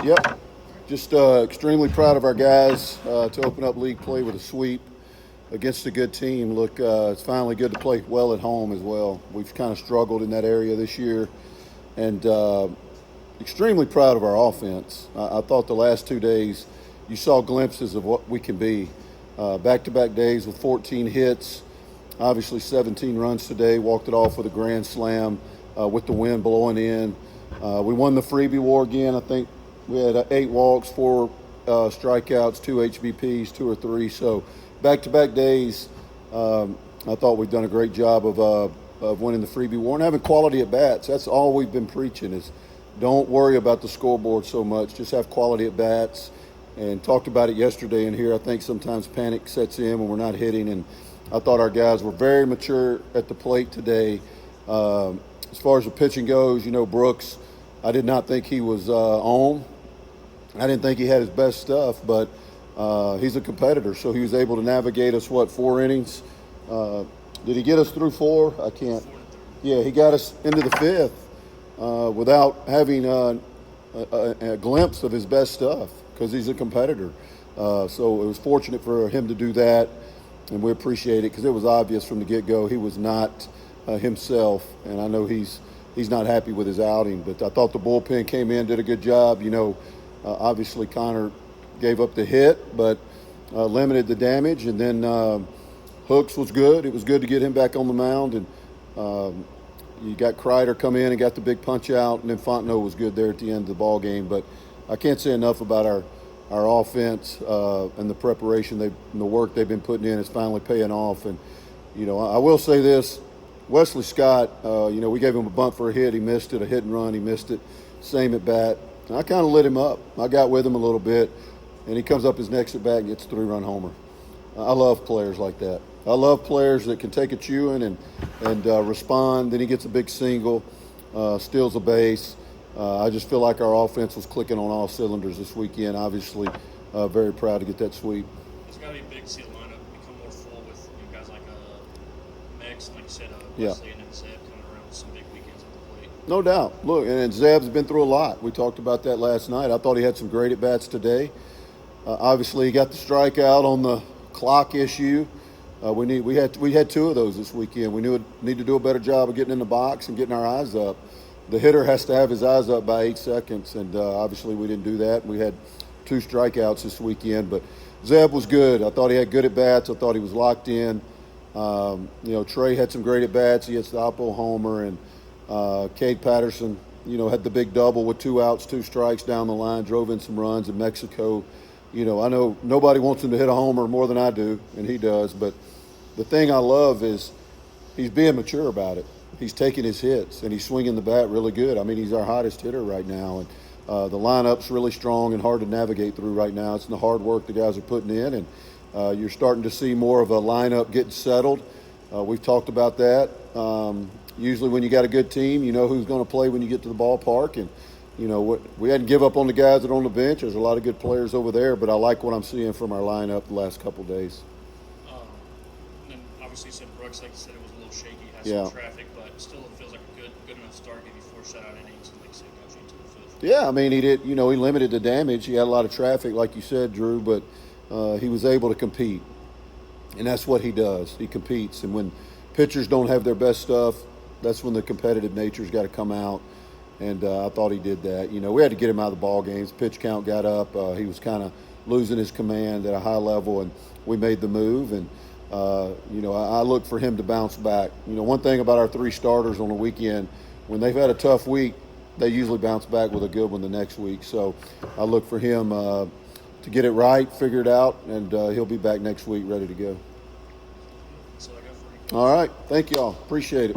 Yep. Just extremely proud of our guys to open up league play with a sweep against a good team. Look, it's finally good to play well at home as well. We've kind of struggled in that area this year, and extremely proud of our offense. I thought the last 2 days you saw glimpses of what we can be. Back-to-back days with 14 hits, obviously 17 runs today, walked it off with a grand slam with the wind blowing in. We won the freebie war again. I think we had 8 walks, 4 strikeouts, 2 HBPs, 2 or 3. So back-to-back days, I thought we've done a great job of winning the freebie war and having quality at bats. That's all we've been preaching is don't worry about the scoreboard so much. Just have quality at bats. And talked about it yesterday in here. I think sometimes panic sets in when we're not hitting. And I thought our guys were very mature at the plate today. As far as the pitching goes, Brooks, I did not think he was on. I didn't think he had his best stuff, but he's a competitor, so he was able to navigate us, 4 innings? Did he get us through 4? I can't. Yeah, he got us into the 5th without having a glimpse of his best stuff because he's a competitor. So it was fortunate for him to do that, and we appreciate it because it was obvious from the get-go he was not himself, and I know he's not happy with his outing. But I thought the bullpen came in, did a good job. Obviously Connor gave up the hit, but limited the damage. And then Hooks was good. It was good to get him back on the mound. And you got Kreider come in and got the big punch out, and then Fontenot was good there at the end of the ball game. But I can't say enough about our offense and the preparation and the work they've been putting in is finally paying off. And I will say this. Wesley Scott, we gave him a bunt for a hit. He missed it. A hit and run. He missed it. Same at bat. And I kind of lit him up. I got with him a little bit, and he comes up his next at bat and gets a 3-run homer. I love players like that. I love players that can take a chewing and respond. Then he gets a big single, steals a base. I just feel like our offense was clicking on all cylinders this weekend. Obviously, very proud to get that sweep. It's got to be big to see the lineup become more full with guys like Mex, like you said, Wesley, and then Zeb coming around with some big weekends at the plate. No doubt. Look, and Zeb's been through a lot. We talked about that last night. I thought he had some great at-bats today. Obviously, he got the strikeout on the clock issue. We had 2 of those this weekend. We need to do a better job of getting in the box and getting our eyes up. The hitter has to have his eyes up by 8 seconds, and obviously we didn't do that. We had 2 strikeouts this weekend, but Zeb was good. I thought he had good at-bats. I thought he was locked in. Trey had some great at-bats. He hits the Oppo homer, and Cade Patterson, had the big double with 2 outs, 2 strikes down the line, drove in some runs in Mexico. I know nobody wants him to hit a homer more than I do, and he does, but the thing I love is he's being mature about it. He's taking his hits, and he's swinging the bat really good. I mean, he's our hottest hitter right now, and the lineup's really strong and hard to navigate through right now. It's the hard work the guys are putting in, and you're starting to see more of a lineup getting settled. We've talked about that. Usually when you got a good team, you know who's going to play when you get to the ballpark, and we hadn't give up on the guys that are on the bench. There's a lot of good players over there, but I like what I'm seeing from our lineup the last couple of days. And then obviously you said Brooks, like you said, it was a little shaky, had Yeah. some traffic, but still it feels like a good enough start, maybe 4 shutout innings, and like you said, got you into the 5th. Yeah, I mean, he did. He limited the damage. He had a lot of traffic, like you said, Drew, but he was able to compete, and that's what he does. He competes, and when pitchers don't have their best stuff, that's when the competitive nature's got to come out. And I thought he did that. We had to get him out of the ball games. Pitch count got up. He was kind of losing his command at a high level, and we made the move. And I look for him to bounce back. One thing about our 3 starters on the weekend, when they've had a tough week, they usually bounce back with a good one the next week. So I look for him to get it right, figure it out, and he'll be back next week ready to go. So I got for you. All right. Thank y'all. Appreciate it.